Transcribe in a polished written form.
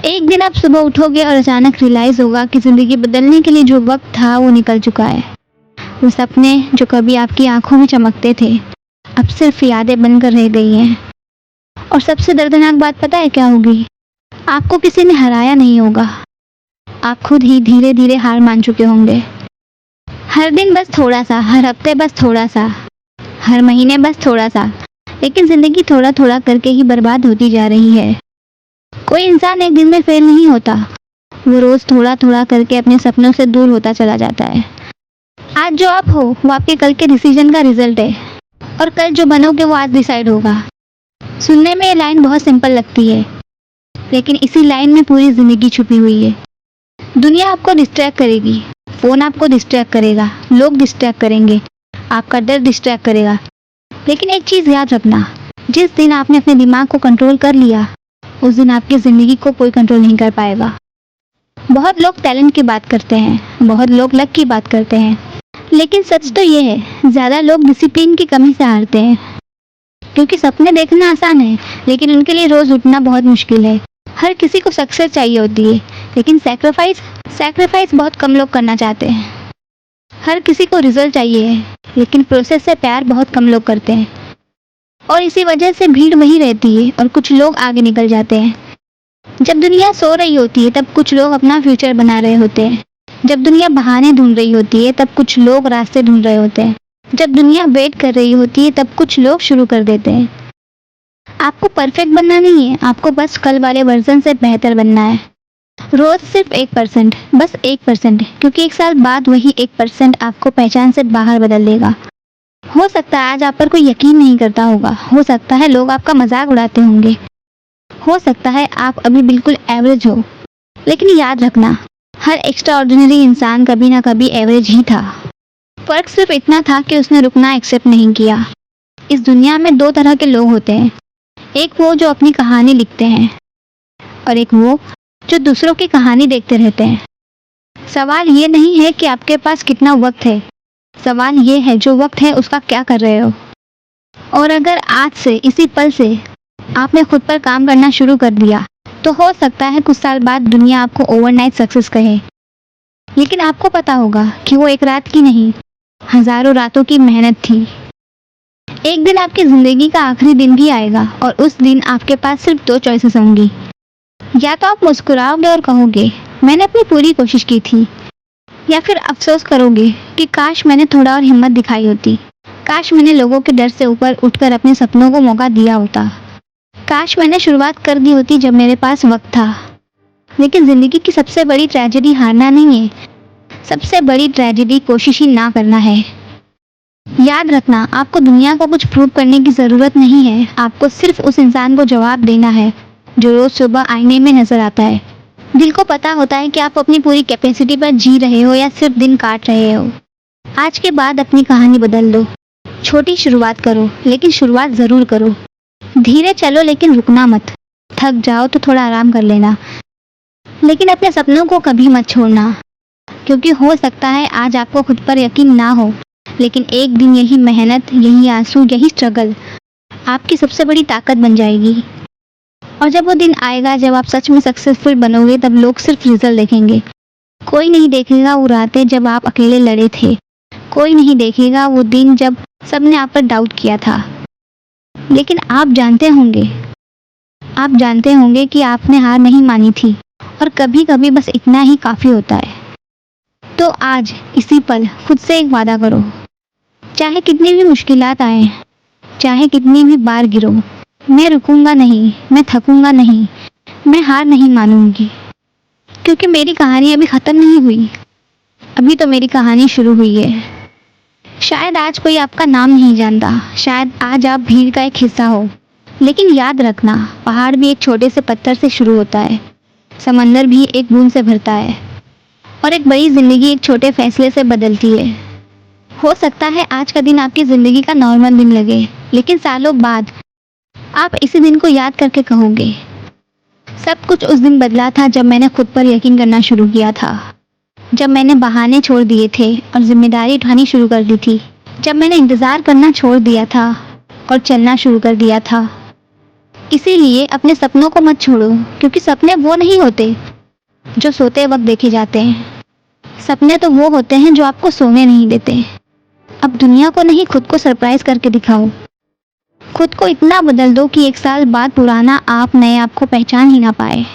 एक दिन आप सुबह उठोगे और अचानक रियलाइज होगा कि जिंदगी बदलने के लिए जो वक्त था वो निकल चुका है। वो सपने जो कभी आपकी आंखों में चमकते थे अब सिर्फ यादें बनकर रह गई हैं। और सबसे दर्दनाक बात पता है क्या होगी? आपको किसी ने हराया नहीं होगा, आप खुद ही धीरे धीरे हार मान चुके होंगे। हर दिन बस थोड़ा सा, हर हफ्ते बस थोड़ा सा, हर महीने बस थोड़ा सा, लेकिन जिंदगी थोड़ा थोड़ा करके ही बर्बाद होती जा रही है। कोई इंसान एक दिन में फेल नहीं होता, वो रोज थोड़ा थोड़ा करके अपने सपनों से दूर होता चला जाता है। आज जो आप हो वो आपके कल के डिसीजन का रिजल्ट है, और कल जो बनोगे वो आज डिसाइड होगा। सुनने में ये लाइन बहुत सिंपल लगती है, लेकिन इसी लाइन में पूरी जिंदगी छुपी हुई है। दुनिया आपको डिस्ट्रैक्ट करेगी, फोन आपको डिस्ट्रैक्ट करेगा, लोग डिस्ट्रैक्ट करेंगे, आपका डर डिस्ट्रैक्ट करेगा, लेकिन एक चीज याद रखना, जिस दिन आपने अपने दिमाग को कंट्रोल कर लिया उस दिन आपकी जिंदगी को कोई कंट्रोल नहीं कर पाएगा। बहुत लोग टैलेंट की बात करते हैं, बहुत लोग लक की बात करते हैं, लेकिन सच तो ये है ज्यादा लोग डिसिप्लिन की कमी से हारते हैं। क्योंकि सपने देखना आसान है, लेकिन उनके लिए रोज उठना बहुत मुश्किल है। हर किसी को सक्सेस चाहिए होती है, लेकिन सैक्रिफाइस बहुत कम लोग करना चाहते हैं। हर किसी को रिजल्ट चाहिए है, लेकिन प्रोसेस से प्यार बहुत कम लोग करते हैं। और इसी वजह से भीड़ वही रहती है और कुछ लोग आगे निकल जाते हैं। जब दुनिया सो रही होती है तब कुछ लोग अपना फ्यूचर बना रहे होते हैं। जब दुनिया बहाने ढूंढ रही होती है तब कुछ लोग रास्ते ढूंढ रहे होते हैं। जब दुनिया वेट कर रही होती है तब कुछ लोग शुरू कर देते हैं। आपको परफेक्ट बनना नहीं है, आपको बस कल वाले वर्जन से बेहतर बनना है। रोज सिर्फ 1%, बस 1%, क्योंकि एक साल बाद वही 1% आपको पहचान से बाहर बदल देगा। हो सकता है आज आप पर कोई यकीन नहीं करता होगा, हो सकता है लोग आपका मजाक उड़ाते होंगे, हो सकता है आप अभी बिल्कुल एवरेज हो, लेकिन याद रखना हर एक्स्ट्रा ऑर्डिनरी इंसान कभी ना कभी एवरेज ही था। फर्क सिर्फ इतना था कि उसने रुकना एक्सेप्ट नहीं किया। इस दुनिया में दो तरह के लोग होते हैं, एक वो जो अपनी कहानी लिखते हैं और एक वो जो दूसरों की कहानी देखते रहते हैं। सवाल ये नहीं है कि आपके पास कितना वक्त है, सवाल ये है जो वक्त है उसका क्या कर रहे हो। और अगर आज से इसी पल से आपने खुद पर काम करना शुरू कर दिया तो हो सकता है कुछ साल बाद दुनिया आपको ओवरनाइट सक्सेस कहे, लेकिन आपको पता होगा कि वो एक रात की नहीं, हजारों रातों की मेहनत थी। एक दिन आपकी जिंदगी का आखिरी दिन भी आएगा और उस दिन आपके पास सिर्फ दो चॉइसेस होंगी। या तो आप मुस्कुराओगे और कहोगे मैंने अपनी पूरी कोशिश की थी, या फिर अफसोस करोगे कि काश मैंने थोड़ा और हिम्मत दिखाई होती, काश मैंने लोगों के डर से ऊपर उठकर अपने सपनों को मौका दिया होता, काश मैंने शुरुआत कर दी होती जब मेरे पास वक्त था। लेकिन जिंदगी की सबसे बड़ी ट्रेजेडी हारना नहीं है, सबसे बड़ी ट्रेजेडी कोशिश ही ना करना है। याद रखना आपको दुनिया को कुछ प्रूव करने की जरूरत नहीं है, आपको सिर्फ उस इंसान को जवाब देना है जो रोज सुबह आईने में नजर आता है। दिल को पता होता है कि आप अपनी पूरी कैपेसिटी पर जी रहे हो या सिर्फ दिन काट रहे हो। आज के बाद अपनी कहानी बदल दो, छोटी शुरुआत करो लेकिन शुरुआत जरूर करो। धीरे चलो लेकिन रुकना मत, थक जाओ तो थोड़ा आराम कर लेना, लेकिन अपने सपनों को कभी मत छोड़ना। क्योंकि हो सकता है आज आपको खुद पर यकीन ना हो, लेकिन एक दिन यही मेहनत, यही आंसू, यही स्ट्रगल आपकी सबसे बड़ी ताकत बन जाएगी। और जब वो दिन आएगा जब आप सच में सक्सेसफुल बनोगे तब लोग सिर्फ रिजल्ट देखेंगे। कोई नहीं देखेगा वो रातें जब आप अकेले लड़े थे, कोई नहीं देखेगा वो दिन जब सबने आप पर डाउट किया था। लेकिन आप जानते होंगे कि आपने हार नहीं मानी थी, और कभी कभी बस इतना ही काफी होता है। तो आज इसी पल खुद से एक वादा करो, चाहे कितनी भी मुश्किलात आए, चाहे कितनी भी बार गिरो, मैं रुकूंगा नहीं, मैं थकूंगा नहीं, मैं हार नहीं मानूंगी। क्योंकि मेरी कहानी अभी खत्म नहीं हुई, अभी तो मेरी कहानी शुरू हुई है। शायद आज कोई आपका नाम नहीं जानता, शायद आज आप भीड़ का एक हिस्सा हो, लेकिन याद रखना पहाड़ भी एक छोटे से पत्थर से शुरू होता है, समंदर भी एक बूंद से भरता है, और एक बड़ी जिंदगी एक छोटे फैसले से बदलती है। हो सकता है आज का दिन आपकी जिंदगी का नॉर्मल दिन लगे, लेकिन सालों बाद आप इसी दिन को याद करके कहोगे सब कुछ उस दिन बदला था जब मैंने खुद पर यकीन करना शुरू किया था, जब मैंने बहाने छोड़ दिए थे और जिम्मेदारी उठानी शुरू कर दी थी, जब मैंने इंतजार करना छोड़ दिया था और चलना शुरू कर दिया था। इसीलिए अपने सपनों को मत छोड़ो, क्योंकि सपने वो नहीं होते जो सोते वक्त देखे जाते हैं। सपने तो वो होते हैं जो आपको सोने नहीं देते। अब दुनिया को नहीं, खुद को सरप्राइज करके दिखाओ। खुद को इतना बदल दो कि 1 साल बाद पुराना आप नए आप को पहचान ही ना पाए।